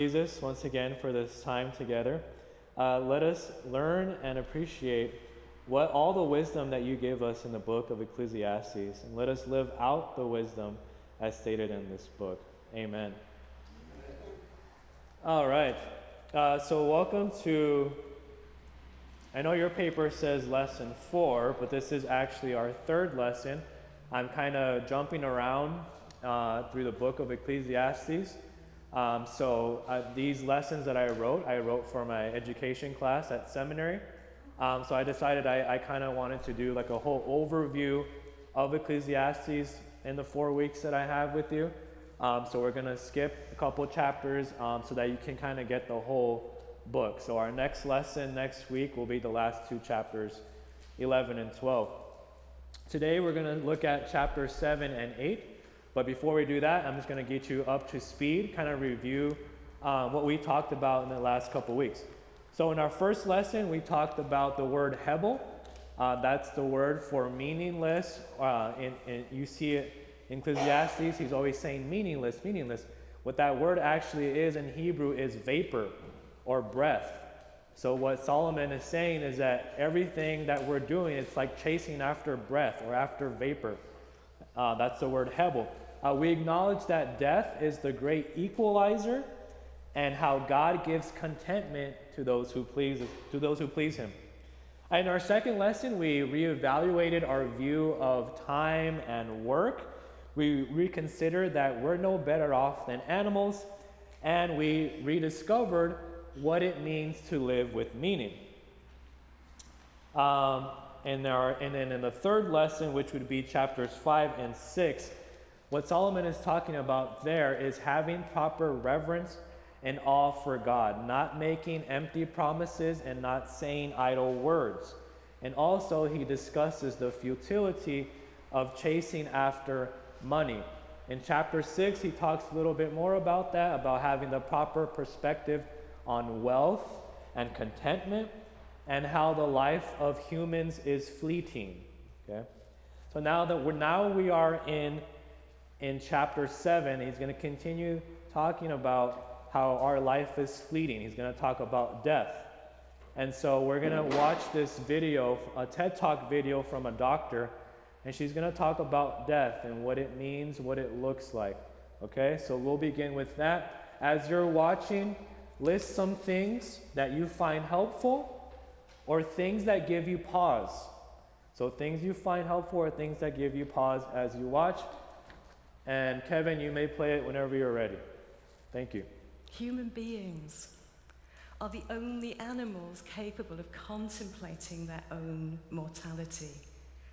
Jesus, once again for this time together. Let us learn and appreciate what all the wisdom that you give us in the book of Ecclesiastes, and let us live out the wisdom as stated in this book. Amen. All right. So welcome to, I know your paper says lesson 4, but this is actually our third lesson. I'm kind of jumping around through the book of Ecclesiastes. These lessons that I wrote for my education class at seminary. So I decided I kind of wanted to do like a whole overview of Ecclesiastes in the 4 weeks that I have with you. So we're going to skip a couple chapters so that you can kind of get the whole book. So our next lesson next week will be the last 2 chapters, 11 and 12. Today we're going to look at chapters 7 and 8. But before we do that, I'm just going to get you up to speed, kind of review what we talked about in the last couple weeks. So in our first lesson, we talked about the word hebel. That's the word for meaningless. You see it in Ecclesiastes. He's always saying meaningless, meaningless. What that word actually is in Hebrew is vapor or breath. So what Solomon is saying is that everything that we're doing, it's like chasing after breath or after vapor. That's the word hebel. We acknowledge that death is the great equalizer, and how God gives contentment to those who please Him. In our second lesson, we reevaluated our view of time and work. We reconsidered that we're no better off than animals, and we rediscovered what it means to live with meaning. And then in the third lesson, which would be chapters 5 and 6, what Solomon is talking about there is having proper reverence and awe for God, not making empty promises and not saying idle words. And also he discusses the futility of chasing after money. In chapter 6, he talks a little bit more about that, about having the proper perspective on wealth and contentment, and how the life of humans is fleeting. Okay, so now we are in chapter 7. He's going to continue talking about how our life is fleeting. He's going to talk about death. And so we're going to watch this video, a TED Talk video from a doctor, and she's going to talk about death and what it means, what it looks like. Okay, so we'll begin with that. As you're watching, list some things that you find helpful or things that give you pause. So things you find helpful or things that give you pause as you watch. And Kevin, you may play it whenever you're ready. Thank you. Human beings are the only animals capable of contemplating their own mortality.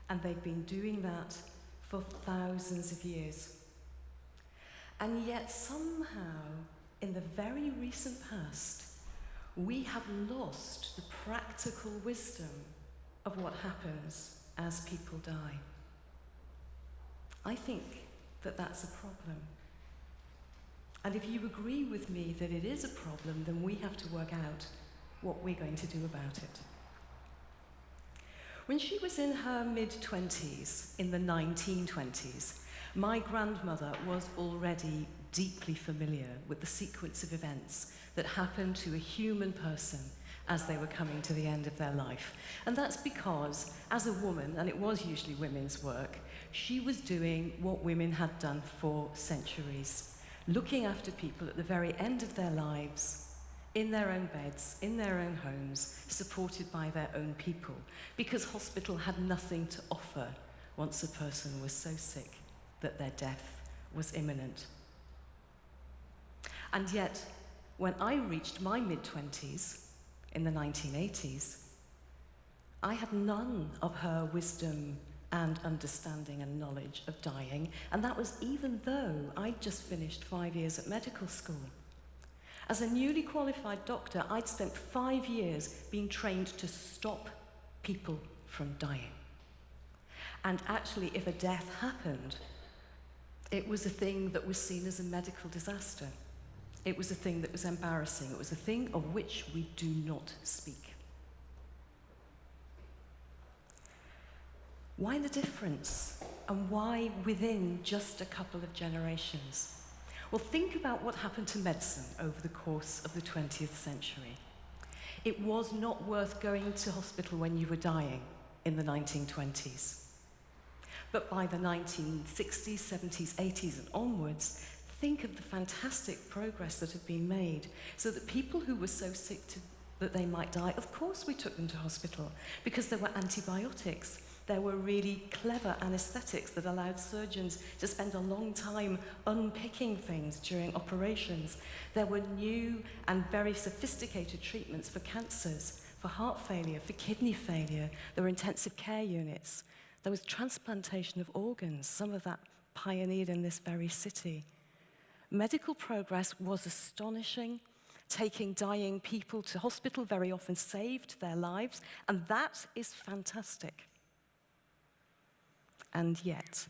And they've been doing that for thousands of years. And yet somehow, in the very recent past, we have lost the practical wisdom of what happens as people die. I think that that's a problem. And if you agree with me that it is a problem, then we have to work out what we're going to do about it. When she was in her mid-20s, in the 1920s, my grandmother was already deeply familiar with the sequence of events that happened to a human person as they were coming to the end of their life. And that's because, as a woman, and it was usually women's work, she was doing what women had done for centuries, looking after people at the very end of their lives, in their own beds, in their own homes, supported by their own people, because hospital had nothing to offer once a person was so sick that their death was imminent. And yet, when I reached my mid-20s, in the 1980s, I had none of her wisdom and understanding and knowledge of dying, and that was even though I'd just finished 5 years at medical school. As a newly qualified doctor, I'd spent 5 years being trained to stop people from dying. And actually, if a death happened, it was a thing that was seen as a medical disaster. It was a thing that was embarrassing. It was a thing of which we do not speak. Why the difference? And why within just a couple of generations? Well, think about what happened to medicine over the course of the 20th century. It was not worth going to hospital when you were dying in the 1920s. But by the 1960s, 70s, 80s and onwards, think of the fantastic progress that had been made so that people who were so sick that they might die, of course we took them to hospital because there were antibiotics. There were really clever anesthetics that allowed surgeons to spend a long time unpicking things during operations. There were new and very sophisticated treatments for cancers, for heart failure, for kidney failure. There were intensive care units. There was transplantation of organs, some of that pioneered in this very city. Medical progress was astonishing. Taking dying people to hospital very often saved their lives, and that is fantastic. And yet,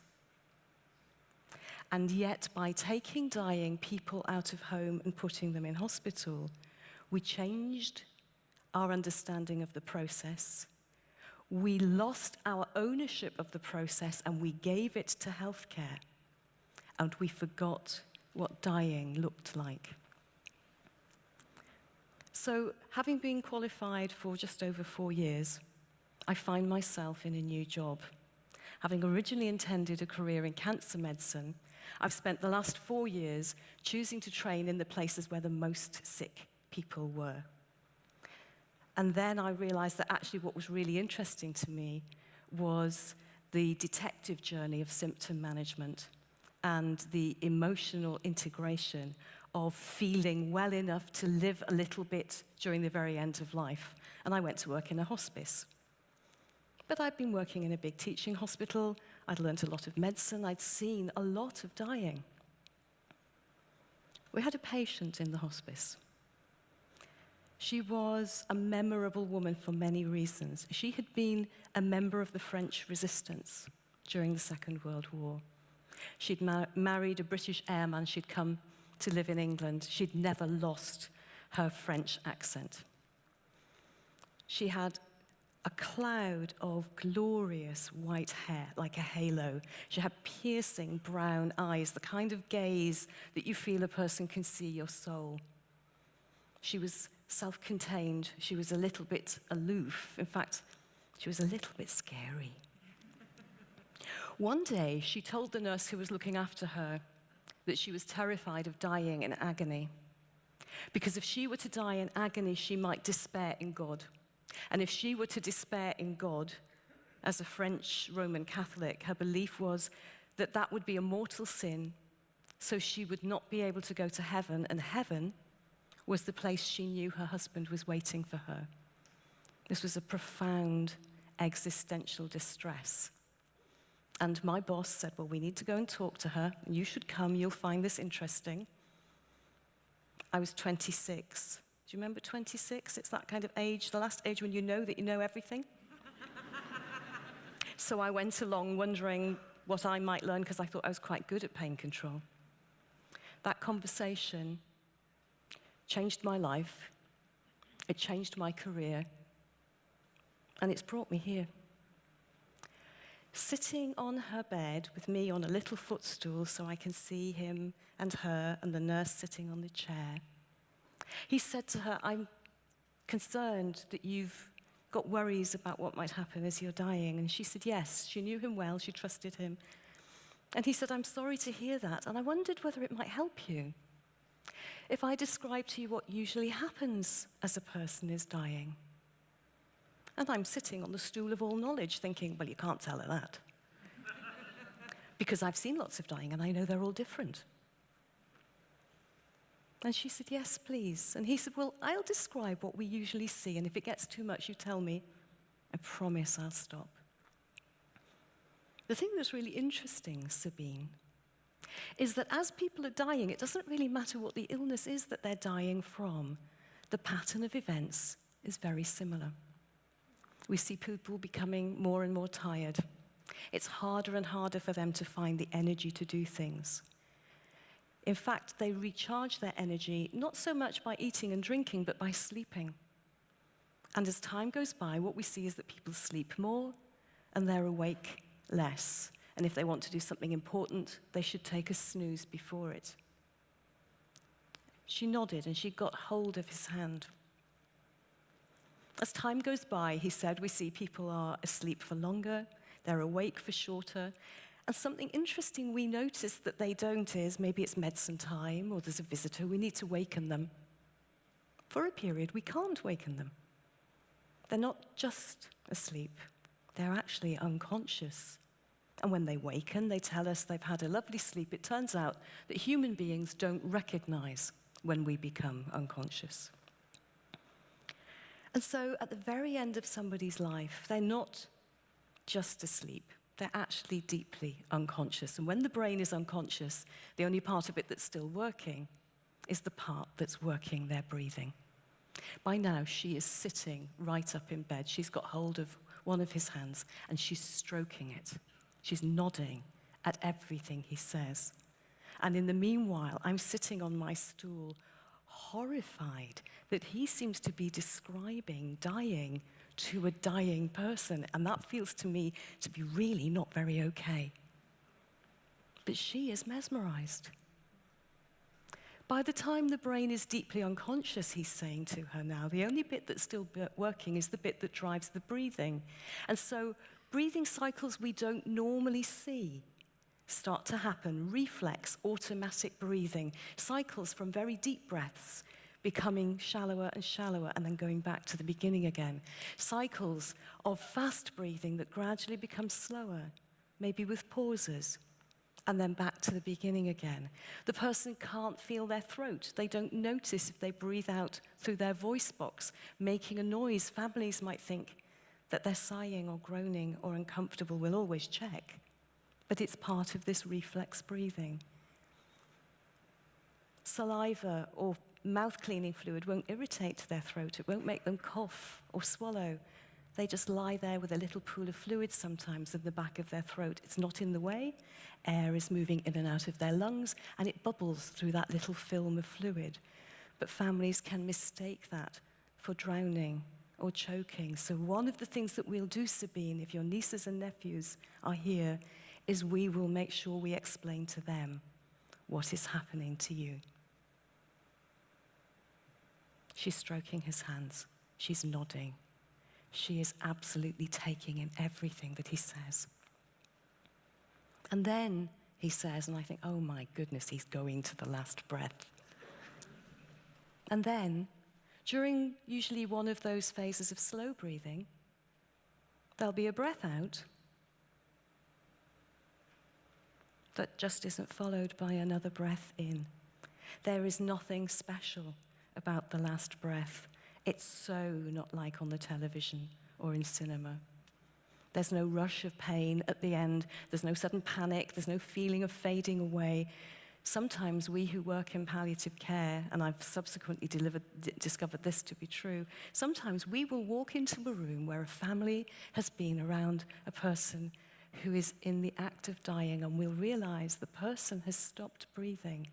by taking dying people out of home and putting them in hospital, we changed our understanding of the process. We lost our ownership of the process and we gave it to healthcare. And we forgot what dying looked like. So, having been qualified for just over 4 years, I find myself in a new job. Having originally intended a career in cancer medicine, I've spent the last 4 years choosing to train in the places where the most sick people were. And then I realized that actually what was really interesting to me was the detective journey of symptom management and the emotional integration of feeling well enough to live a little bit during the very end of life. And I went to work in a hospice. But I'd been working in a big teaching hospital. I'd learned a lot of medicine. I'd seen a lot of dying. We had a patient in the hospice. She was a memorable woman for many reasons. She had been a member of the French resistance during the Second World War. She'd married a British airman. She'd come to live in England. She'd never lost her French accent. She had a cloud of glorious white hair, like a halo. She had piercing brown eyes, the kind of gaze that you feel a person can see your soul. She was self-contained. She was a little bit aloof. In fact, she was a little bit scary. One day, she told the nurse who was looking after her that she was terrified of dying in agony. Because if she were to die in agony, she might despair in God. And if she were to despair in God, as a French Roman Catholic, her belief was that that would be a mortal sin, so she would not be able to go to heaven, and heaven was the place she knew her husband was waiting for her. This was a profound existential distress. And my boss said, well, we need to go and talk to her, and you should come, you'll find this interesting. I was 26. Do you remember 26? It's that kind of age, the last age when you know that you know everything. So I went along wondering what I might learn because I thought I was quite good at pain control. That conversation changed my life. It changed my career. And it's brought me here. Sitting on her bed with me on a little footstool so I can see him and her and the nurse sitting on the chair. He said to her, I'm concerned that you've got worries about what might happen as you're dying. And she said, yes, she knew him well, she trusted him. And he said, I'm sorry to hear that, and I wondered whether it might help you if I describe to you what usually happens as a person is dying. And I'm sitting on the stool of all knowledge thinking, well, you can't tell her that. Because I've seen lots of dying and I know they're all different. And she said, yes, please. And he said, well, I'll describe what we usually see, and if it gets too much, you tell me. I promise I'll stop. The thing that's really interesting, Sabine, is that as people are dying, it doesn't really matter what the illness is that they're dying from. The pattern of events is very similar. We see people becoming more and more tired. It's harder and harder for them to find the energy to do things. In fact, they recharge their energy not so much by eating and drinking, but by sleeping. And as time goes by, what we see is that people sleep more and they're awake less. And if they want to do something important, they should take a snooze before it. She nodded and she got hold of his hand. As time goes by, he said, we see people are asleep for longer, they're awake for shorter, and something interesting we notice that they don't is maybe it's medicine time or there's a visitor, we need to waken them. For a period, we can't waken them. They're not just asleep, they're actually unconscious. And when they waken, they tell us they've had a lovely sleep. It turns out that human beings don't recognize when we become unconscious. And so at the very end of somebody's life, they're not just asleep, they're actually deeply unconscious. And when the brain is unconscious, the only part of it that's still working is the part that's working their breathing. By now, she is sitting right up in bed. She's got hold of one of his hands, and she's stroking it. She's nodding at everything he says. And in the meanwhile, I'm sitting on my stool, horrified that he seems to be describing dying to a dying person, and that feels to me to be really not very okay. But she is mesmerized. By the time the brain is deeply unconscious, he's saying to her now, the only bit that's still working is the bit that drives the breathing. And so breathing cycles we don't normally see start to happen, reflex, automatic breathing, cycles from very deep breaths becoming shallower and shallower and then going back to the beginning again. Cycles of fast breathing that gradually become slower, maybe with pauses, and then back to the beginning again. The person can't feel their throat. They don't notice if they breathe out through their voice box, making a noise. Families might think that they're sighing or groaning or uncomfortable. We'll always check. But it's part of this reflex breathing. Saliva or mouth cleaning fluid won't irritate their throat. It won't make them cough or swallow. They just lie there with a little pool of fluid sometimes in the back of their throat. It's not in the way. Air is moving in and out of their lungs, and it bubbles through that little film of fluid. But families can mistake that for drowning or choking. So one of the things that we'll do, Sabine, if your nieces and nephews are here, is we will make sure we explain to them what is happening to you. She's stroking his hands. She's nodding. She is absolutely taking in everything that he says. And then he says, and I think, oh my goodness, he's going to the last breath. And then, during usually one of those phases of slow breathing, there'll be a breath out that just isn't followed by another breath in. There is nothing special about the last breath. It's so not like on the television or in cinema. There's no rush of pain at the end. There's no sudden panic. There's no feeling of fading away. Sometimes we who work in palliative care, and I've subsequently discovered this to be true, sometimes we will walk into a room where a family has been around a person who is in the act of dying, and we'll realize the person has stopped breathing,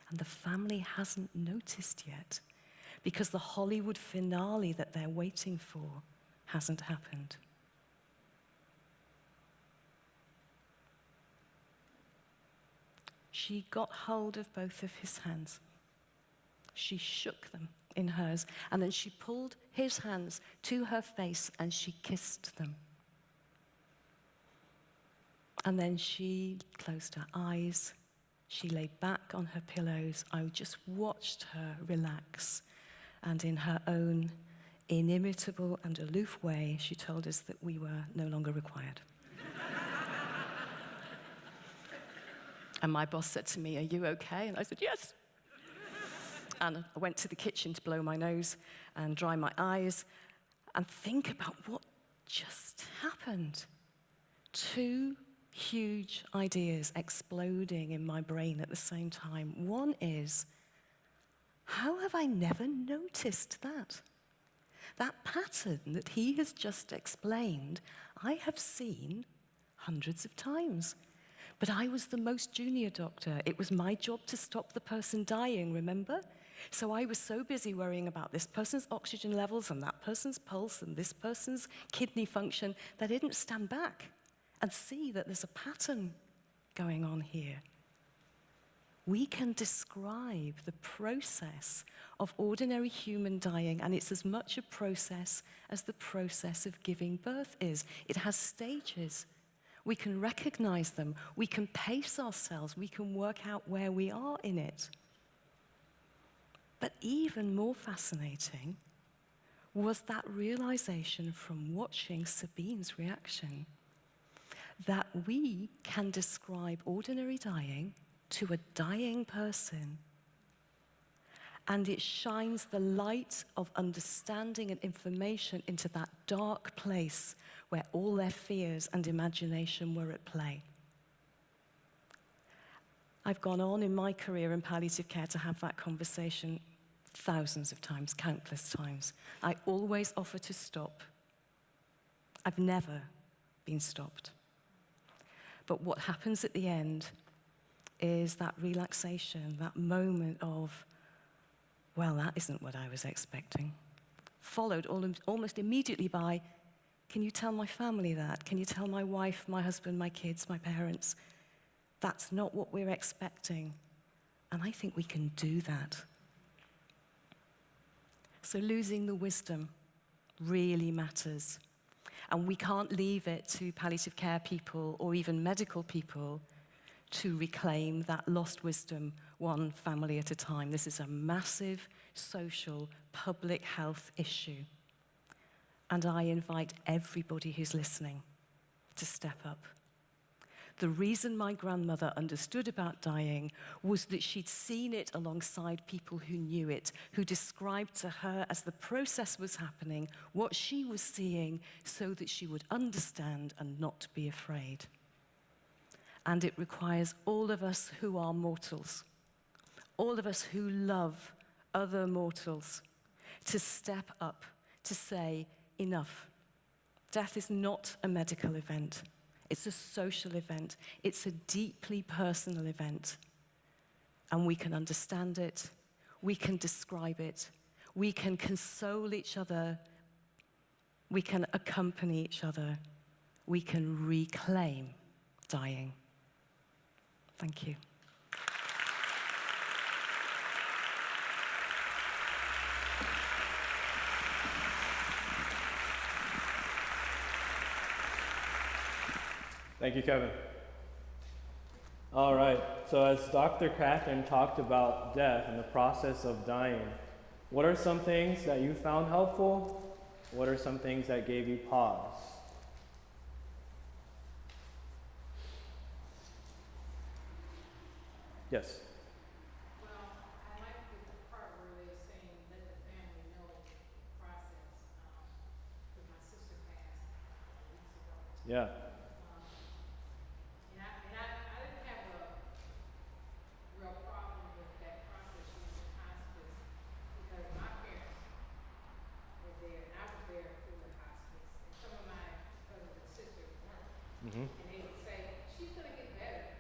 and the family hasn't noticed yet, because the Hollywood finale that they're waiting for hasn't happened. She got hold of both of his hands. She shook them in hers, and then she pulled his hands to her face and she kissed them. And then she closed her eyes. She lay back on her pillows. I just watched her relax. And in her own inimitable and aloof way, she told us that we were no longer required. And my boss said to me, "Are you okay?" And I said, "Yes." And I went to the kitchen to blow my nose and dry my eyes and think about what just happened. Two huge ideas exploding in my brain at the same time. One is, how have I never noticed that? That pattern that he has just explained, I have seen hundreds of times. But I was the most junior doctor. It was my job to stop the person dying, remember? So I was so busy worrying about this person's oxygen levels and that person's pulse and this person's kidney function that I didn't stand back and see that there's a pattern going on here. We can describe the process of ordinary human dying, and it's as much a process as the process of giving birth is. It has stages. We can recognize them. We can pace ourselves. We can work out where we are in it. But even more fascinating was that realization from watching Sabine's reaction that we can describe ordinary dying to a dying person, and it shines the light of understanding and information into that dark place where all their fears and imagination were at play. I've gone on in my career in palliative care to have that conversation thousands of times, countless times. I always offer to stop. I've never been stopped. But what happens at the end is that relaxation, that moment of, well, that isn't what I was expecting, followed almost immediately by, can you tell my family that? Can you tell my wife, my husband, my kids, my parents? That's not what we're expecting. And I think we can do that. So losing the wisdom really matters. And we can't leave it to palliative care people or even medical people to reclaim that lost wisdom one family at a time. This is a massive social, public health issue. And I invite everybody who's listening to step up. The reason my grandmother understood about dying was that she'd seen it alongside people who knew it, who described to her as the process was happening, what she was seeing, so that she would understand and not be afraid. And it requires all of us who are mortals, all of us who love other mortals, to step up, to say, enough. Death is not a medical event. It's a social event. It's a deeply personal event. And we can understand it. We can describe it. We can console each other. We can accompany each other. We can reclaim dying. Thank you. Thank you, Kevin. All right, so as Dr. Catherine talked about death and the process of dying, what are some things that you found helpful? What are some things that gave you pause? Yes. Well, I like the part where they're saying let the family know the process. Because my sister passed a couple weeks ago. Yeah. I didn't have a real problem with that process. She was in hospice because my parents were there, and I was there through the hospice. And some of my brothers and sisters weren't. Mm-hmm. And they would say, she's going to get better.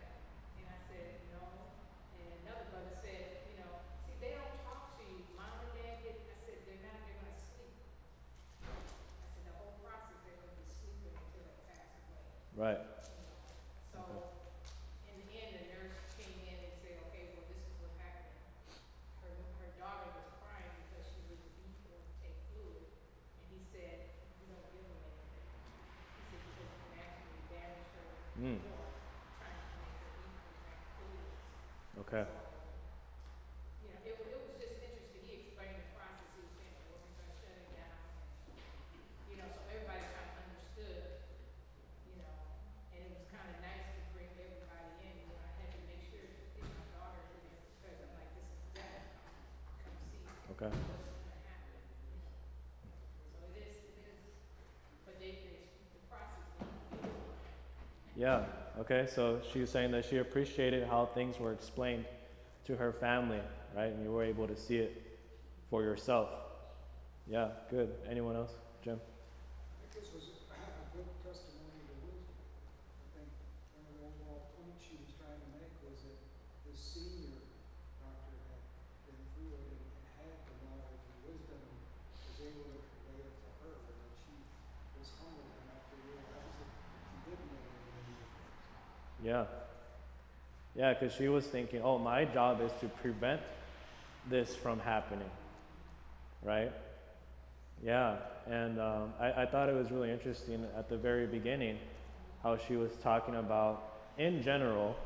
And I said, no. And another brother said, see, they don't talk to you. Mom and dad get, I said, they're going to sleep. I said, the whole process, they're going to be sleeping until they pass away. Right. So, in the end, the nurse came in and said, okay, well, this is what happened. Her daughter was crying because she was beat or take fluid. And he said, you don't give them anything. He said, because you can actually damage her more, trying to make her eat from that fluids. Okay. So, it was just interesting. He explained the process. He was saying, well, we're going to shut it down. So everybody kind of understood, and it was kind of nice to bring everybody in. I had to make sure to get my daughter in there because I'm like, this is death. Come see Okay. what's going to happen. So it is, but the process needs to be. Yeah. Okay. So she was saying that she appreciated how things were explained to her family, right? And you were able to see it for yourself. Yeah. Good. Anyone else? Jim? I think this was a good testimony to wisdom. I think one of the overall points she was trying to make was that the senior doctor had been through it and had the knowledge and wisdom and was able to convey it to her, and that she was humble enough to realize that she didn't know everything. Yeah. Yeah, because she was thinking, oh, my job is to prevent this from happening, right? Yeah, and I thought it was really interesting at the very beginning how she was talking about, in general,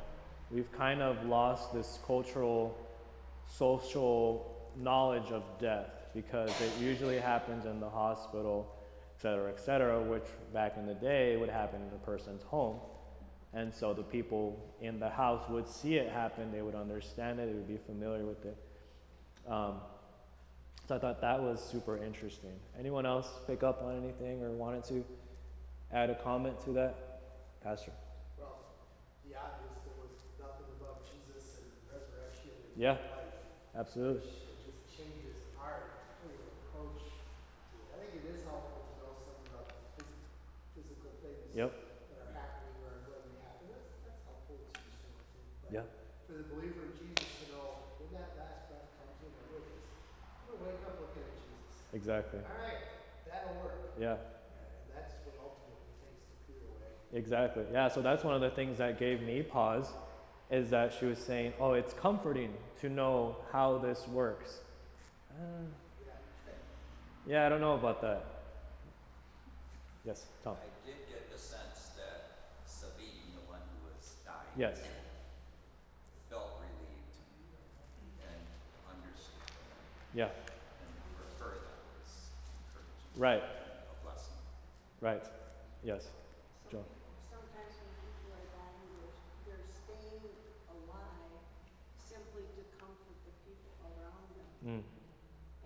we've kind of lost this cultural, social knowledge of death because it usually happens in the hospital, et cetera, which back in the day would happen in a person's home. And so the people in the house would see it happen, they would understand it, they would be familiar with it. So I thought that was super interesting. Anyone else pick up on anything or wanted to add a comment to that? Pastor? Well, the obvious, there was nothing above Jesus and resurrection and Yeah. life. Absolutely. It just changes our approach to it. I think it is helpful to know some of the physical things Yep. that are happening or are going to happen. That's helpful to some of it. But Yeah. for the believer in Jesus to know when that last breath comes in or with us, I'm going to wake up looking at Jesus. Exactly. All right, that'll work. Yeah. And that's what ultimately takes the fear away. Exactly. Yeah, so that's one of the things that gave me pause is that she was saying, oh, it's comforting to know how this works. Yeah, I don't know about that. Yes, Tom. I did get the sense that Sabine, the one who was dying, Yes. felt relieved and understood. Yeah. And for her, that was encouraging. Right. A blessing. Right. Yes. Joe. Sometimes when people are dying, they're staying alive simply to comfort the people around them. Mm.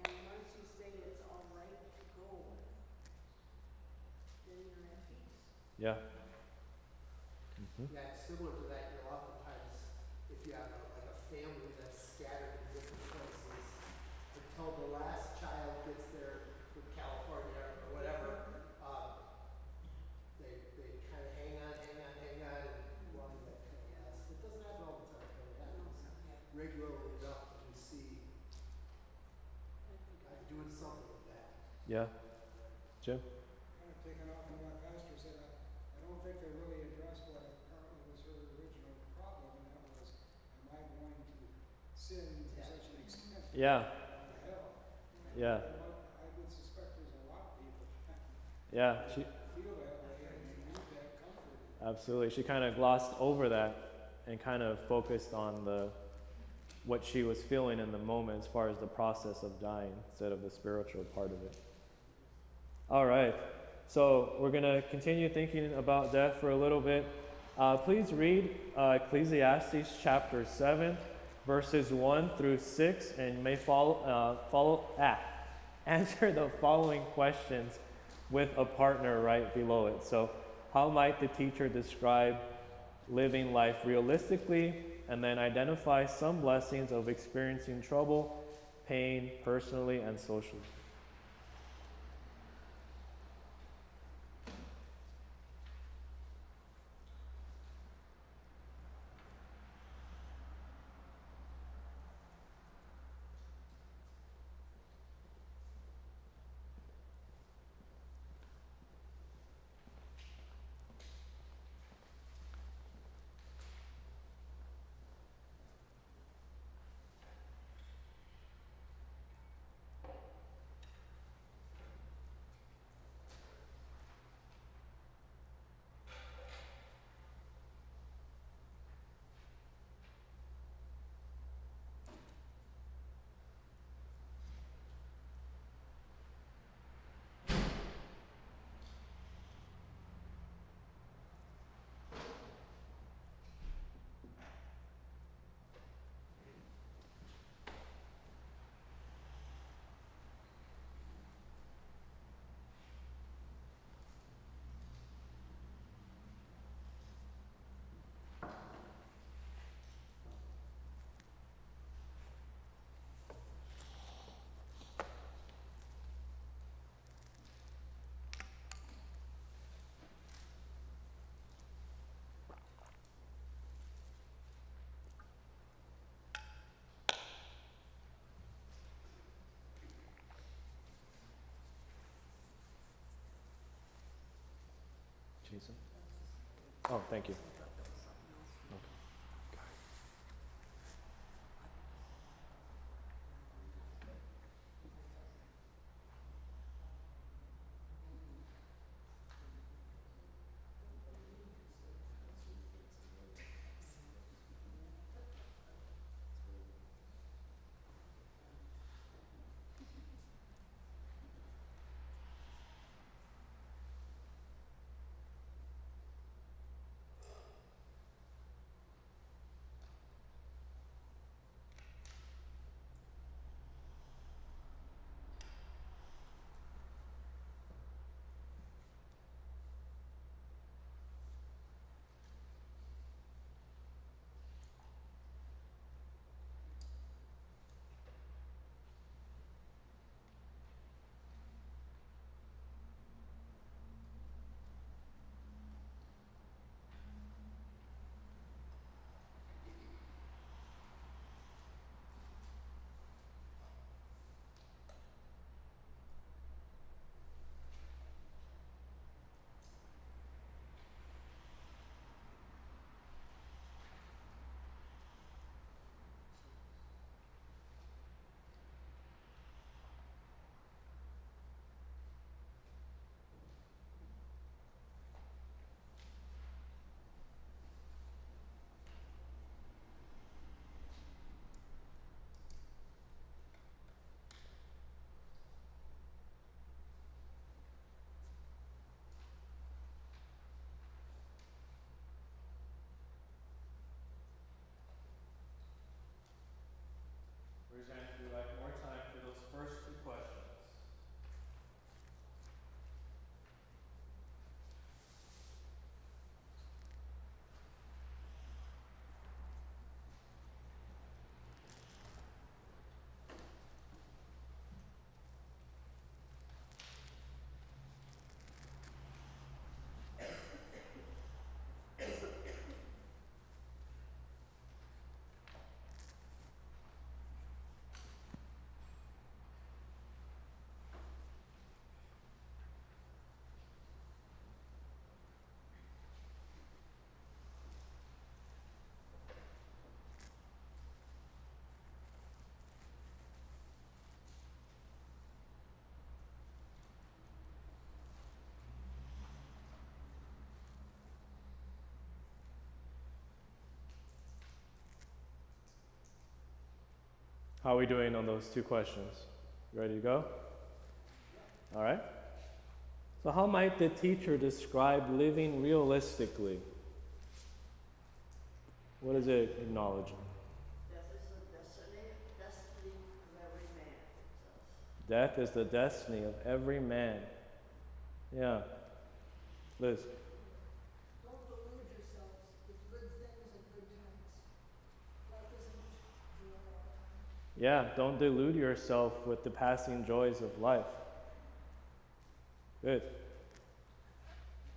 And once you say it's all right to go, then you're at peace. Yeah. Mm-hmm. Yeah, it's similar to that. You know, oftentimes, if you have like a family that's scattered in different places, until the last child gets there from California or whatever, they kind of hang on, and long as that kind of lasts. It doesn't happen all the time, but it happens regularly enough that we see God doing something with that. Yeah. Jim? Kind of taking off on what Pastor said, I don't think they really addressed what apparently was her original problem, and that was, am I going to sin to such an extent? Yeah. To hell? Yeah. I would suspect there's a lot of people Yeah. She feel that way and they need that comfort. absolutely. She kind of glossed over that and kind of focused on what she was feeling in the moment as far as the process of dying instead of the spiritual part of it. All right. So we're going to continue thinking about death for a little bit. Please read Ecclesiastes chapter 7, verses 1 through 6, and you may answer the following questions with a partner right below it. So, how might the teacher describe living life realistically, and then identify some blessings of experiencing trouble, pain, personally and socially? Jason? Oh, thank you. How are we doing on those two questions? You ready to go? All right. So how might the teacher describe living realistically? What is it acknowledging? Death is the destiny of every man, it says. Death is the destiny of every man. Yeah. Liz. Don't delude yourselves with good things and good times. Life isn't joy all the time. Yeah, don't delude yourself with the passing joys of life. Good.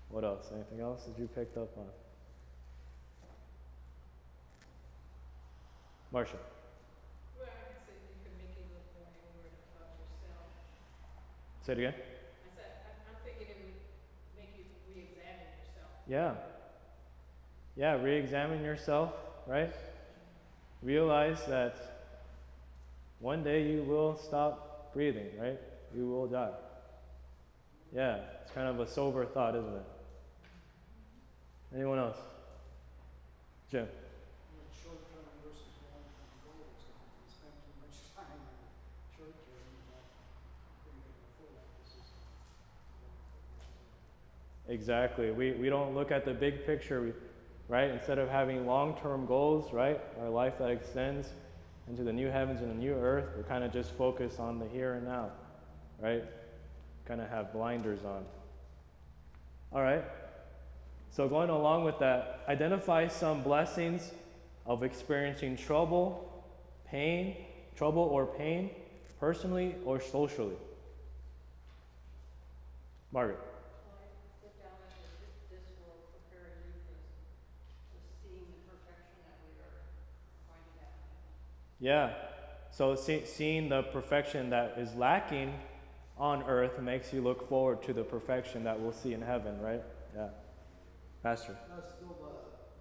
What else? Anything else that you picked up on? Marcia. Well, I could say you can make it look more inward about yourself. Say it again. I said, I'm thinking it would make you re-examine yourself. Yeah. Yeah, re-examine yourself, right? Realize that one day you will stop breathing, right? You will die. Yeah, it's kind of a sober thought, isn't it? Anyone else? Jim. Short-term versus long-term goals. We spend too much time on short-term without bringing the full emphasis on long-term. Exactly. We don't look at the big picture, right? Instead of having long-term goals, right? Our life that extends into the new heavens and the new earth, we're kind of just focused on the here and now, right? Kind of have blinders on. All right. So going along with that, identify some blessings of experiencing trouble or pain, personally or socially. Margaret. Well, I put down that this will prepare you for seeing the perfection that we are going to have. Yeah. So seeing the perfection that is lacking on earth makes you look forward to the perfection that we'll see in heaven, right? Yeah. Pastor. No, still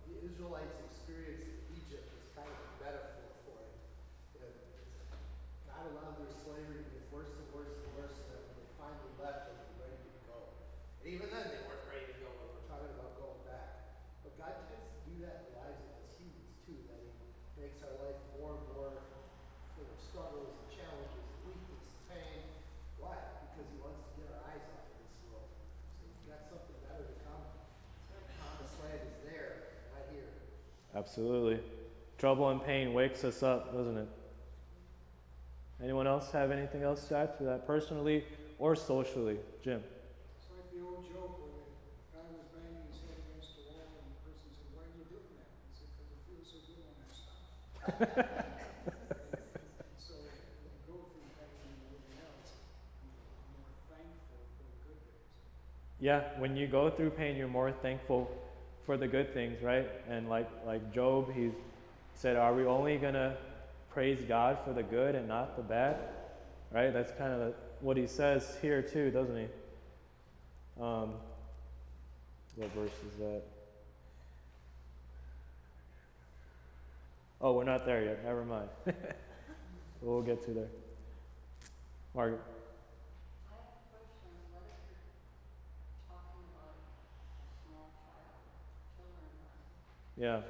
the Israelites' experience in Egypt is kind of a metaphor for it. God allowed their slavery to get worse and worse and worse, and then when they finally left, they were ready to go. And even then, they weren't ready to go when we're talking about going back. But God tends to do that in the lives of us humans too, that He makes our life more and more full of struggles and challenges and weakness and pain. Why? Because He wants to get our eyes off of this world. So you've got something better to come. Promised land is there, not here. Absolutely. Trouble and pain wakes us up, doesn't it? Anyone else have anything else to add to that, personally or socially? Jim. It's like the old joke where the guy was banging his head against the wall and the person said, "Why are you doing that?" He said, "Because it feels so good when I stop." So when you go through pain and everything else, you're more thankful for the good things. Yeah, when you go through pain, you're more thankful for the good things, right? And like Job, he said, are we only going to praise God for the good and not the bad? Right? That's kind of what he says here too, doesn't he? What verse is that? Oh, we're not there yet. Never mind. We'll get to there. Margaret. I have a question. What if you're talking about a small child, children? Yeah.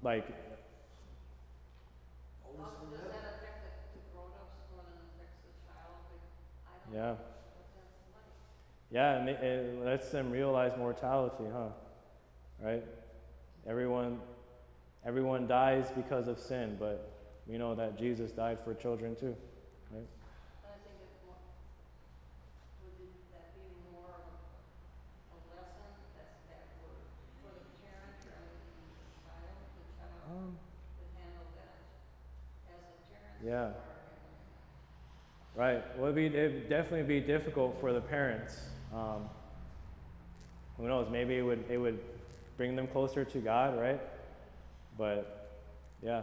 Like, Does that affect the grown-ups more than it affects the child? I don't yeah. know what that's like. Yeah, it lets them realize mortality, huh? Right? Everyone dies because of sin, but we know that Jesus died for children too, right? But I think it would that be more of a lesson that were for the parent rather than the child? The child would handle that as a parent. Yeah. Are handling that. Right. Well, it'd definitely be difficult for the parents. Who knows? Maybe it would bring them closer to God, right? But yeah.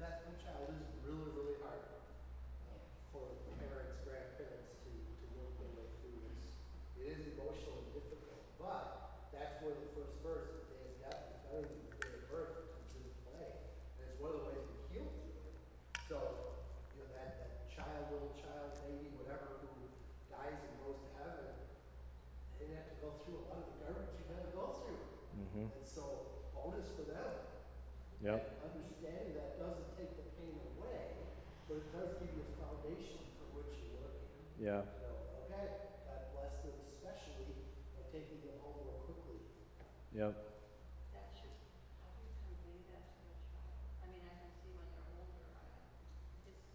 That one child is really, really hard for parents, grandparents to work their way through this. It is emotionally difficult, but that's where the first verse, the day of death is better than the day of birth, comes into play. And it's one of the ways we heal through it. So, that child, little child, baby, whatever, who dies and goes to heaven, they didn't have to go through a lot of the garbage you had to go through. Mm-hmm. And so, all bonus for them. Yep. And understanding that doesn't take the pain away, but it does give you a foundation for which you're working. Yeah. You know, okay, God bless them especially by taking them home more quickly. Yep. That should, how do you convey that to a child? I mean, I can see when they're older, it's,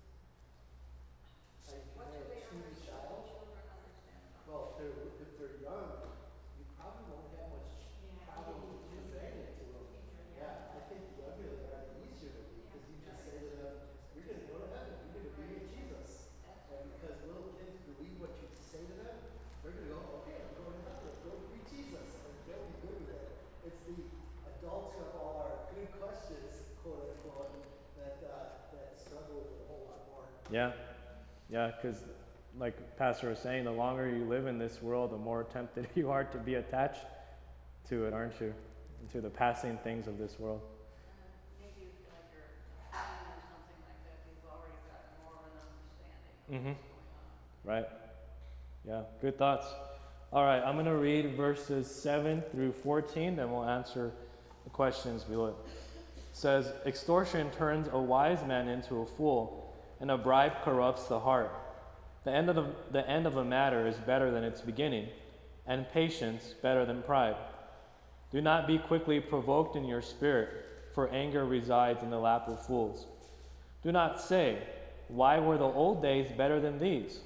How you what convey do it they to the understand, child? children understand about? Well, if they're young, you probably won't have much problem with conveying it to them. Yeah, I think the younger they are, the easier it will be, because you just say to them, you're gonna go to heaven, you're gonna be with Jesus. And because little kids believe what you say to them, they're gonna go, okay, I'm going to heaven, go meet Jesus, and they'll be good with it. It's the adults who have all our good questions, quote unquote, that struggle with it a whole lot more. Yeah. Yeah, because like Pastor was saying, the longer you live in this world, the more tempted you are to be attached to it, aren't you? To the passing things of this world. Maybe you feel like you're or something like that, you've already gotten more of an understanding of Mm-hmm. what's going on. Right. Yeah, good thoughts. All right, I'm going to read verses 7 through 14, then we'll answer the questions below it. It says, extortion turns a wise man into a fool, and a bribe corrupts the heart. The end of a matter is better than its beginning, and patience better than pride. Do not be quickly provoked in your spirit, for anger resides in the lap of fools. Do not say, why were the old days better than these?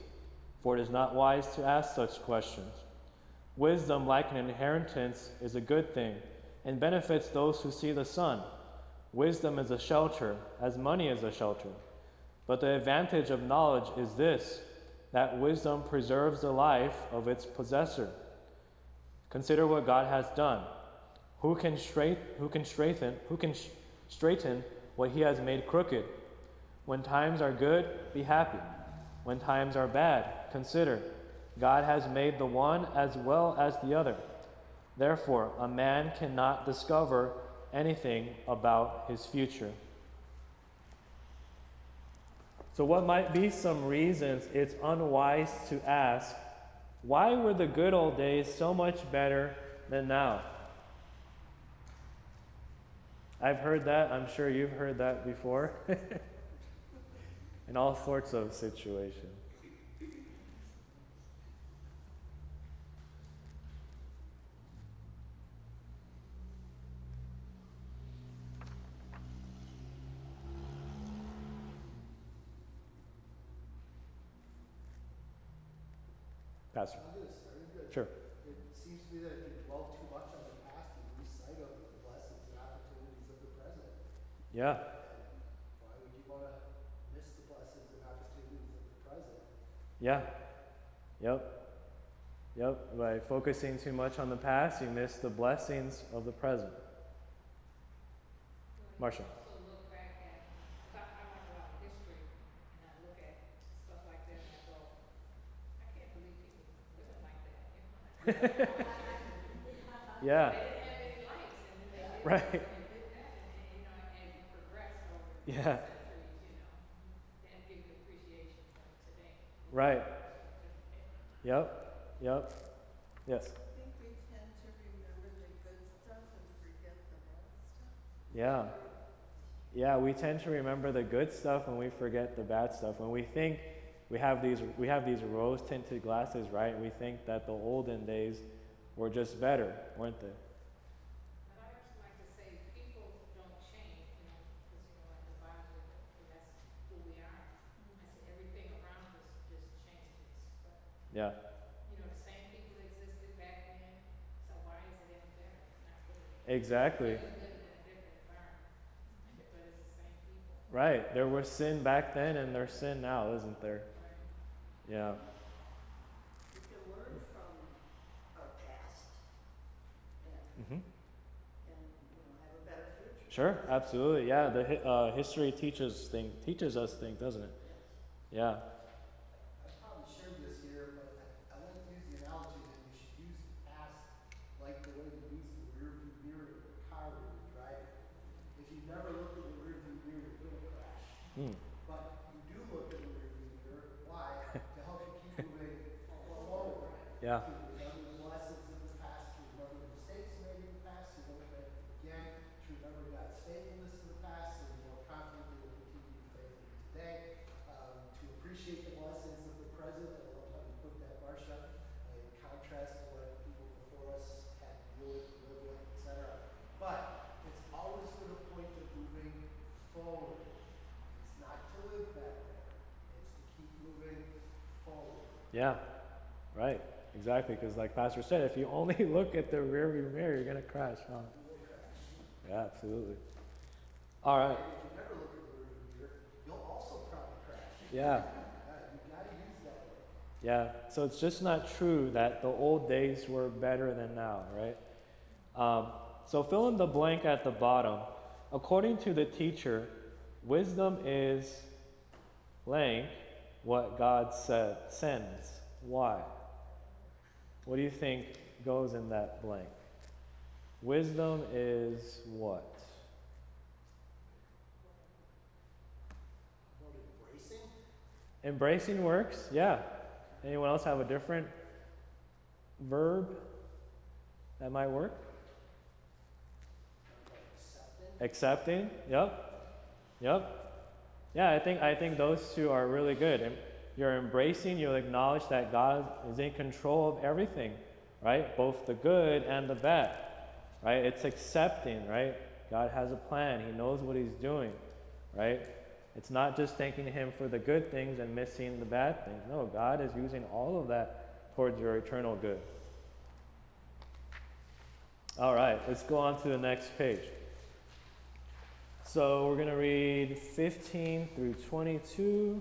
For it is not wise to ask such questions. Wisdom, like an inheritance, is a good thing, and benefits those who see the sun. Wisdom is a shelter, as money is a shelter. But the advantage of knowledge is this, that wisdom preserves the life of its possessor. Consider what God has done. Who can straighten what he has made crooked? When times are good, be happy. When times are bad, consider. God has made the one as well as the other. Therefore, a man cannot discover anything about his future. So what might be some reasons it's unwise to ask, why were the good old days so much better than now? I've heard that. I'm sure you've heard that before. In all sorts of situations. Pastor. I'm good. Sure. It seems to me that if you dwell too much on the past, you lose sight of the blessings and opportunities of the present. Yeah. And why would you want to miss the blessings and opportunities of the present? Yeah. Yep. By focusing too much on the past, you miss the blessings of the present. Marcia. Also look back at, 'cause I learned a lot of history, and I look at stuff like that and I go, I can't believe people living like that. Yeah. They didn't have any lights, and then they did Right. this and they did that, and you know, as you progress over Yeah. centuries, you know, then give you appreciation for today. Right. Yep. Yes. I think we tend to remember the good stuff and forget the bad stuff. Yeah, we tend to remember the good stuff and we forget the bad stuff. When we think we have these rose-tinted glasses, right? We think that the olden days were just better, weren't they? But I also like to say people don't change, you know, because, you know, like the Bible, that's who we are. I say everything around us just changes. But, Yeah. you know, the same people existed back then, so why is it any better? It's not good. Exactly. We're living in a different environment, but it's the same people. Right. There was sin back then and there's sin now, isn't there? Right? Yeah. We can learn from our past Mm-hmm. and have a better future. Sure, absolutely. Yeah, the history teaches us things, doesn't it? Yeah. I probably shared this here, but I like to use the analogy that you should use the past like the way you use the rear view mirror in your car when you're driving. If you never look at the rear view mirror, you're going to crash. But you do look at the rear view mirror. Why? To help you keep moving forward. Yeah. To remember the lessons of the past, to remember the mistakes you made in the past, you don't make them again, to look back there. It's to keep moving forward. Yeah, right. Exactly. Because like Pastor said, if you only look at the rearview mirror, you're going to crash, huh? Yeah, absolutely. All right. If you never look at the rearview mirror, you'll also probably crash. Yeah. You gotta use that way. Yeah. So it's just not true that the old days were better than now, right? So fill in the blank at the bottom. According to the teacher, wisdom is blank what God sends. Why? What do you think goes in that blank? Wisdom is what? About embracing? Embracing works, yeah. Anyone else have a different verb that might work? Accepting, yep. Yeah, I think those two are really good. And you're embracing, you'll acknowledge that God is in control of everything, right? Both the good and the bad, right? It's accepting, right? God has a plan. He knows what he's doing, right? It's not just thanking him for the good things and missing the bad things. No, God is using all of that towards your eternal good. All right, let's go on to the next page. So we're going to read 15 through 22.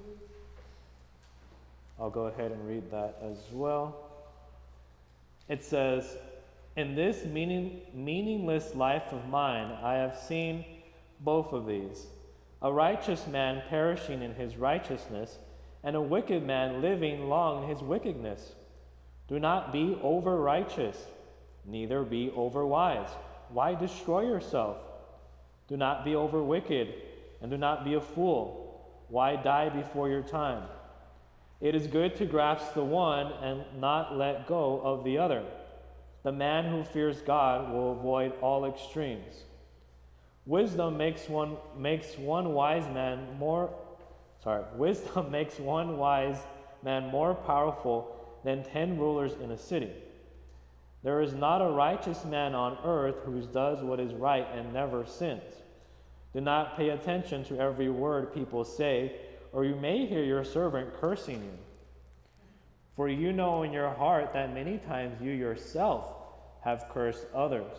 I'll go ahead and read that as well. It says, "In this meaningless life of mine, I have seen both of these. A righteous man perishing in his righteousness, and a wicked man living long in his wickedness. Do not be over-righteous, neither be over-wise. Why destroy yourself? Do not be over-wicked, and do not be a fool. Why die before your time? It is good to grasp the one and not let go of the other. The man who fears God will avoid all extremes. Wisdom makes one wise man more powerful than 10 rulers in a city. There is not a righteous man on earth who does what is right and never sins. Do not pay attention to every word people say, or you may hear your servant cursing you. For you know in your heart that many times you yourself have cursed others."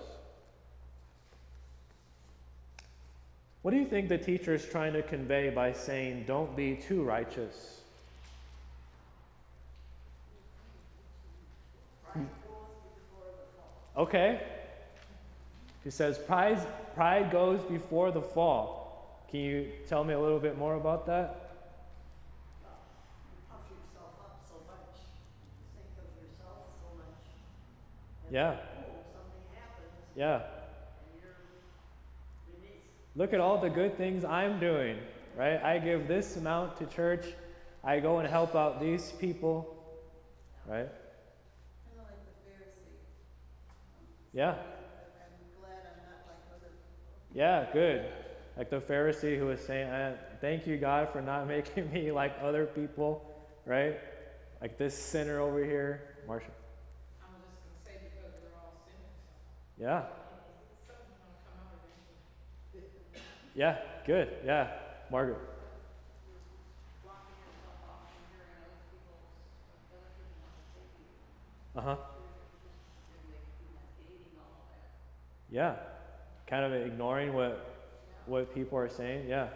What do you think the teacher is trying to convey by saying, don't be too righteous? Okay. He says pride goes before the fall. Can you tell me a little bit more about that? You puff yourself up so much, you think of yourself so much. And Yeah. then, boom, something happens Yeah. and you're released. Look at all the good things I'm doing, right? I give this amount to church. I go and help out these people, right? Kind of like the Pharisee. Yeah. I'm glad I'm not like other people. Yeah, good. Like the Pharisee who was saying, thank you, God, for not making me like other people, right? Like this sinner over here. Marsha. I was just gonna say, because we're all sinners, Yeah. something's gonna come out eventually. Yeah, good. Yeah. Margaret. Blocking yourself off from hearing other people want to say to you. Uh-huh. You're negating all of that. Yeah. Kind of ignoring what people are saying. Yeah.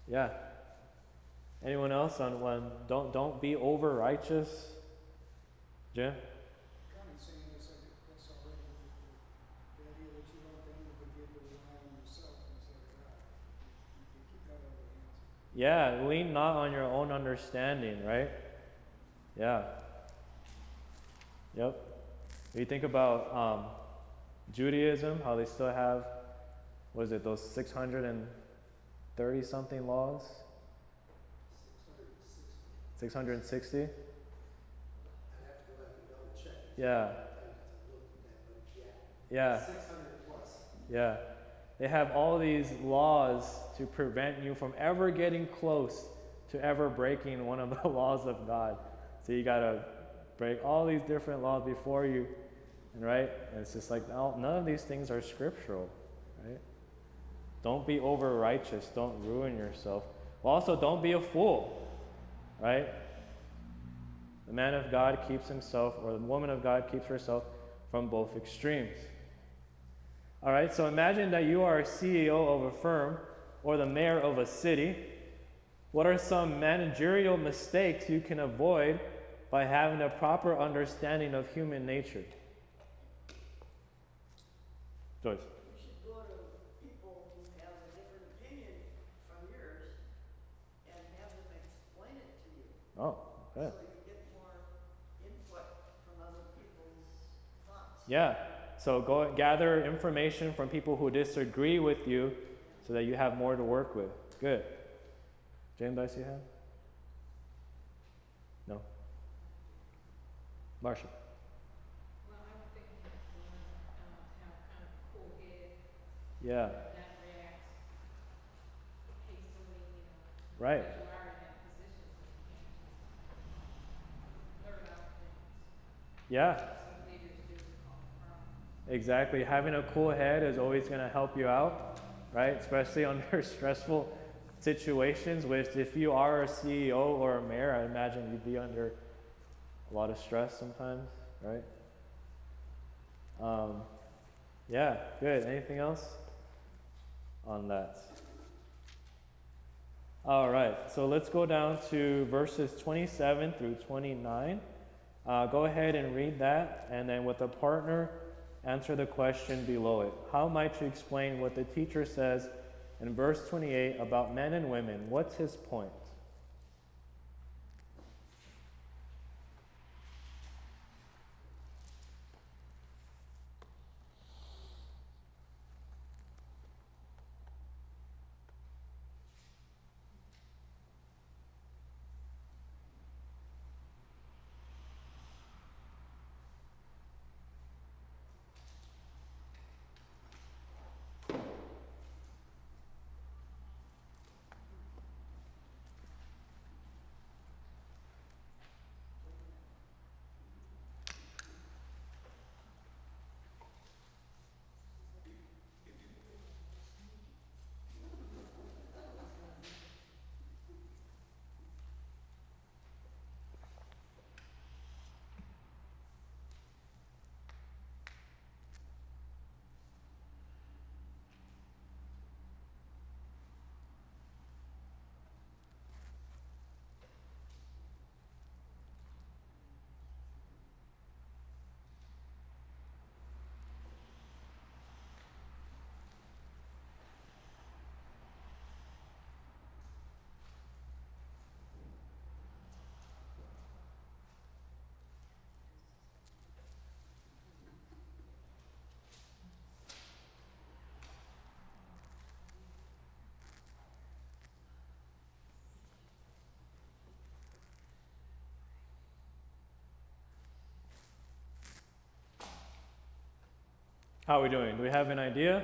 Yeah. Anyone else on one? Don't be over righteous. Jim? Kind of saying this, that's already the idea that you want them to begin to rely on yourself instead of God. You keep that out of the answer. Yeah, lean not on your own understanding, right? Yeah. Yep. When you think about Judaism, how they still have, what is it, those 630 something laws? 660? I'd have to go back and double check. Yeah. Yeah. 600 plus. Yeah. They have all these laws to prevent you from ever getting close to ever breaking one of the laws of God. So you got to break all these different laws before you, right? And it's just like, none of these things are scriptural, right? Don't be over righteous. Don't ruin yourself. But also, don't be a fool, right? The man of God keeps himself, or the woman of God keeps herself from both extremes. All right, so imagine that you are a CEO of a firm or the mayor of a city. What are some managerial mistakes you can avoid by having a proper understanding of human nature? Joyce. You should go to people who have a different opinion from yours and have them explain it to you. Oh, okay. So you get more input from other people's thoughts. Yeah, so go gather information from people who disagree with you so that you have more to work with. Good. James, I see you have? No? Marcia. Well, I would think you have to learn to have kind of a cool head, Yeah, not react hastily, right. because you are in that position, so you can't just blurt out things. Yeah, Some leaders do cause problems. exactly. Having a cool head is always going to help you out, right? Especially under stressful situations, which if you are a CEO or a mayor, I imagine you'd be under a lot of stress sometimes, right? Yeah, good. Anything else on that? All right, so let's go down to verses 27 through 29. Go ahead and read that, and then with a partner, answer the question below it. How might you explain what the teacher says in verse 28 about men and women? What's his point? How are we doing? Do we have an idea?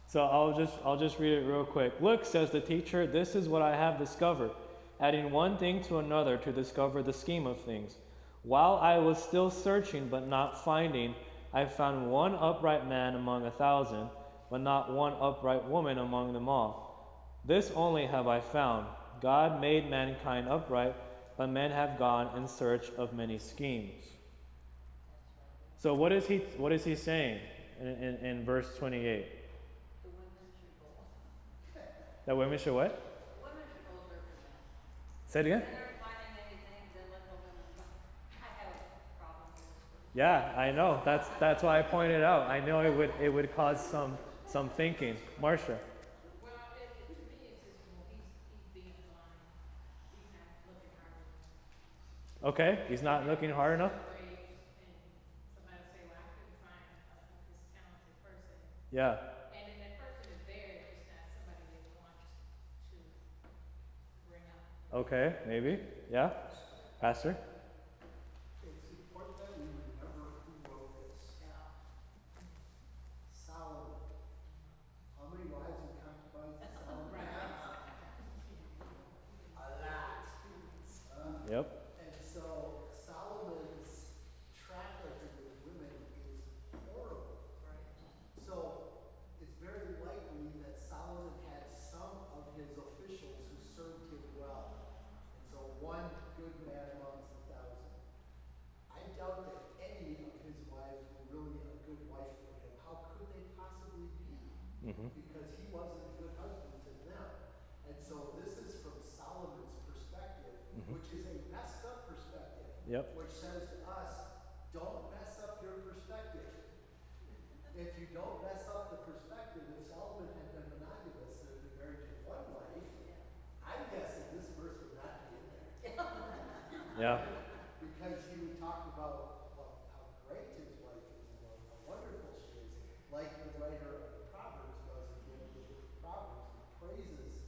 So I'll just read it real quick. Look, says the teacher, this is what I have discovered, adding one thing to another to discover the scheme of things. While I was still searching but not finding, I found one upright man among 1,000, but not one upright woman among them all. This only have I found. God made mankind upright, but men have gone in search of many schemes. So what is he saying in verse 28? The women should go. That women should what? Women should go search for men. Say it again? If they're not finding anything, then let the women go. I have a problem with this. Yeah, I know. That's why I pointed out. I know it would cause some thinking. Marcia. Well, to me, it's just, he's being blind. He's not looking hard enough. Okay, he's not looking hard enough. And somebody say, well, I couldn't find this talented person. Yeah. And then that person is there, it's just not somebody they want to bring up. Okay, maybe. Yeah. Pastor. It's important that we remember who wrote this. Solomon. How many wives and concubines did Solomon have? A lot. Yep. And so Solomon's track record with women is horrible. Right. So it's very likely that Solomon had some of his because he wasn't a good husband to them. And so this is from Solomon's perspective, which is a messed up perspective, Yep. which says to us, don't mess up your perspective. If you don't mess up the perspective, if Solomon had been monogamous and had been married to one wife, I'm guessing this verse would not be in there. Yeah. Because he would talk about how great his wife is and how wonderful she is, like the writer of the Proverbs does at the end of the book of Proverbs. He praises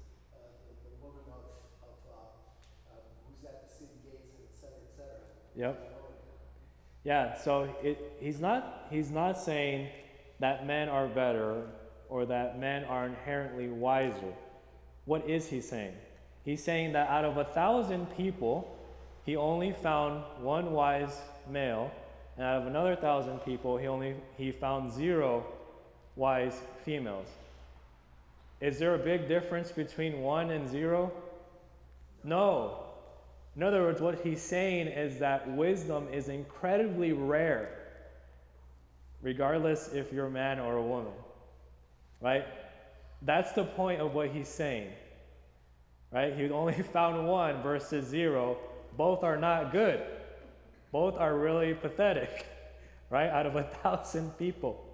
the woman who's at the city gates, and et cetera, et cetera. Yep. Yeah, so he's not saying that men are better or that men are inherently wiser. What is he saying? He's saying that out of 1,000 people, he only found one wise male, and out of another 1,000 people, he found 0 wise females. Is there a big difference between 1 and 0? No. In other words, what he's saying is that wisdom is incredibly rare, regardless if you're a man or a woman, right? That's the point of what he's saying, right? He only found 1 versus 0. Both are not good. Both are really pathetic, right? Out of 1,000 people.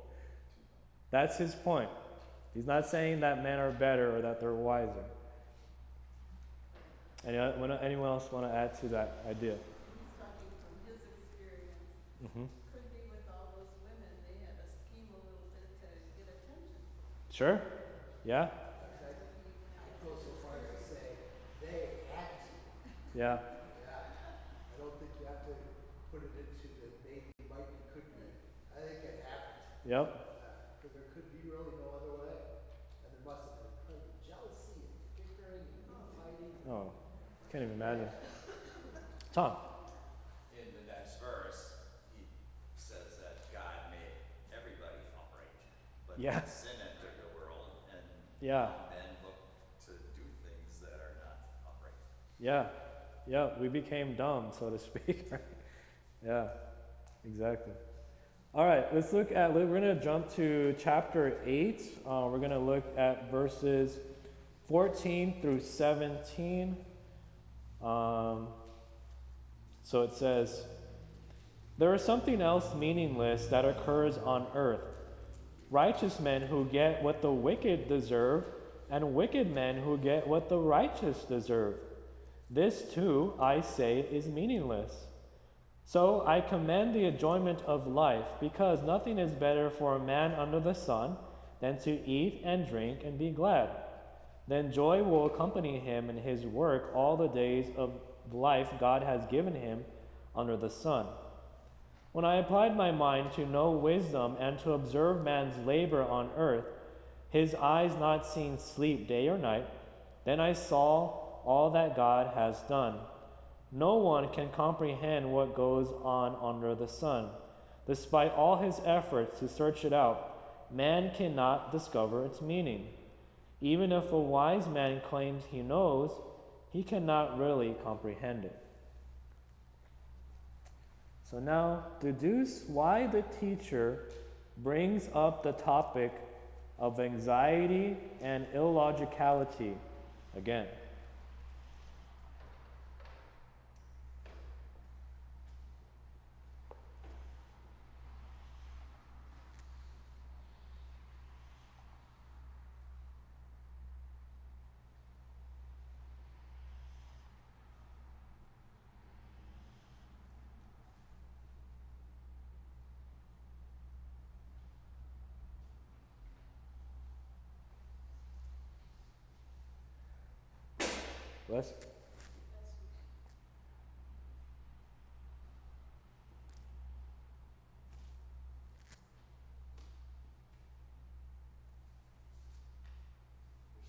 That's his point. He's not saying that men are better or that they're wiser. Anyone else want to add to that idea? He's talking from his experience. Could be with all those women, they had to scheme a little bit to get attention. Sure. Yeah. I go so far as to say they had to. Yeah. I don't think you have to put it into the maybe, might be, could be. I think it happened. Yep. Because there could be really no other way. And there must have been incredible jealousy and bickering and infighting. Oh, can't even imagine. Tom. In the next verse, he says that God made everybody upright, but Yeah. sin entered the world, and Yeah. men look to do things that are not upright. Yeah. Yeah. We became dumb, so to speak. Right? Yeah. Exactly. All right. We're going to jump to chapter 8. We're going to look at verses 14 through 17. So it says, there is something else meaningless that occurs on earth. Righteous men who get what the wicked deserve, and wicked men who get what the righteous deserve. This too, I say, is meaningless. So I commend the enjoyment of life, because nothing is better for a man under the sun than to eat and drink and be glad. Then joy will accompany him in his work all the days of life God has given him under the sun. When I applied my mind to know wisdom and to observe man's labor on earth, his eyes not seeing sleep day or night, then I saw all that God has done. No one can comprehend what goes on under the sun. Despite all his efforts to search it out, man cannot discover its meaning. Even if a wise man claims he knows, he cannot really comprehend it. So now, deduce why the teacher brings up the topic of anxiety and illogicality again. Wes?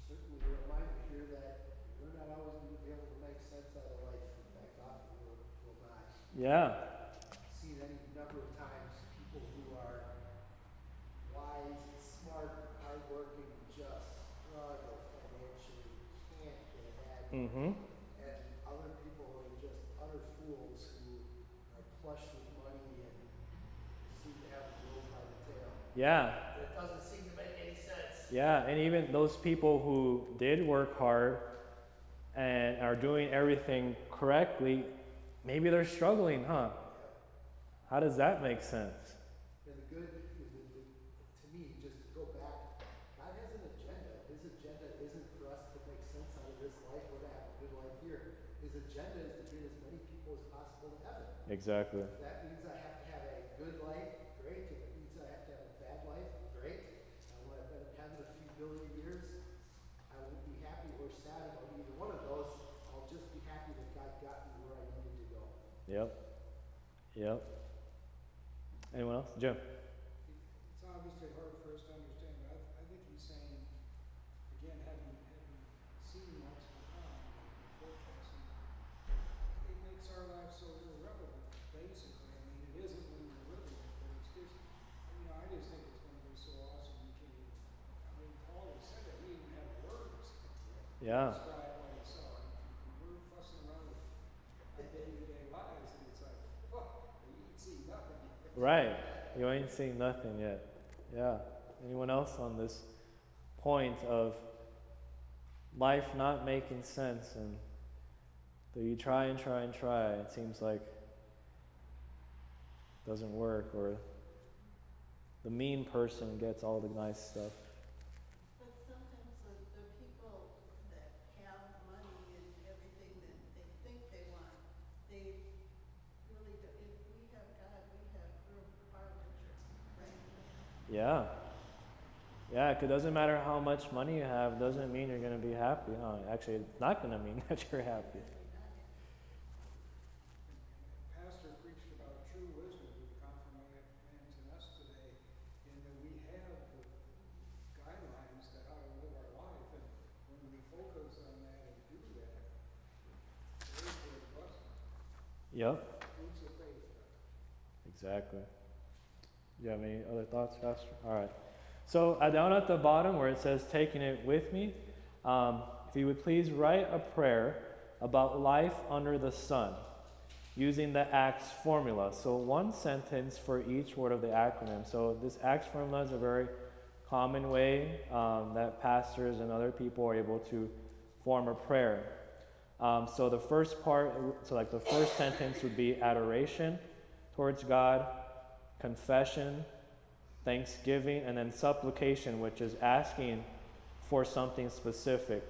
Certainly a reminder here that we're not always going to be able to make sense out of life. In fact, often we'll not. Yeah. I've seen any number of times people who are wise, smart, hardworking, just struggle financially, can't get ahead. And other people who are just utter fools who are flush with money and seem to have the world by the tail. Yeah. It doesn't seem to make any sense. Yeah, and even those people who did work hard and are doing everything correctly, maybe they're struggling, huh? How does that make sense? And the good, to me, just to go back, God has an agenda. His agenda isn't for us to make sense out of this life or to have a good life here. His agenda is to get as many people as possible to heaven. Exactly. If that means I have to have a good life, great. If it means I have to have a bad life, great. When I've been in heaven a few billion years, I won't be happy or sad about either one of those. I'll just be happy that God got me where I needed to go. Yep. Yep. Anyone else? Jim? It's obviously hard for us to understand, but I think he's saying, again, having seen what's to come, and forecasting, it makes our lives so irrelevant, basically. I mean, it isn't when we're living it, but it's just, I just think it's going to be so awesome. You can't even, Paul has said that, we even have words to Yeah. describe what he saw. We're fussing around with our day-to-day lives, and it's like, oh, you can see nothing. Right. You ain't seen nothing yet. Yeah. Anyone else on this point of life not making sense, and though you try and try and try, it seems like it doesn't work, or the mean person gets all the nice stuff. But sometimes the people that have money and everything that they think they want, they really do. If we have God, we're far richer, right? Yeah. Yeah, 'cause it doesn't matter how much money you have, doesn't mean you're going to be happy. No, actually, it's not going to mean that you're happy. Pastor preached about true wisdom to the confirmants in us today, in that we have the guidelines to how to live our life, and when we focus on that and do that, there's the blessing. Yep. Fruits of faith. Exactly. Do you have any other thoughts, Pastor? All right. So down at the bottom where it says taking it with me, if you would please write a prayer about life under the sun using the ACTS formula. So one sentence for each word of the acronym. So this ACTS formula is a very common way that pastors and other people are able to form a prayer. So the first part, so like the first sentence would be adoration towards God, confession, thanksgiving, and then supplication, which is asking for something specific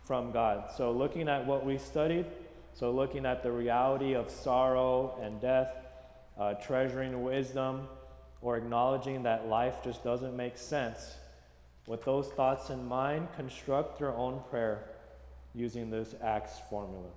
from God. So looking at what we studied, so looking at the reality of sorrow and death, treasuring wisdom, or acknowledging that life just doesn't make sense. With those thoughts in mind, construct your own prayer using this ACTS formula.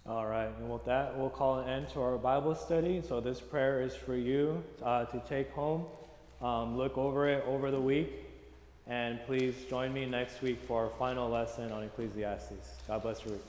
All right, and with that, we'll call an end to our Bible study. So this prayer is for you to take home. Look over it over the week, and please join me next week for our final lesson on Ecclesiastes. God bless your week.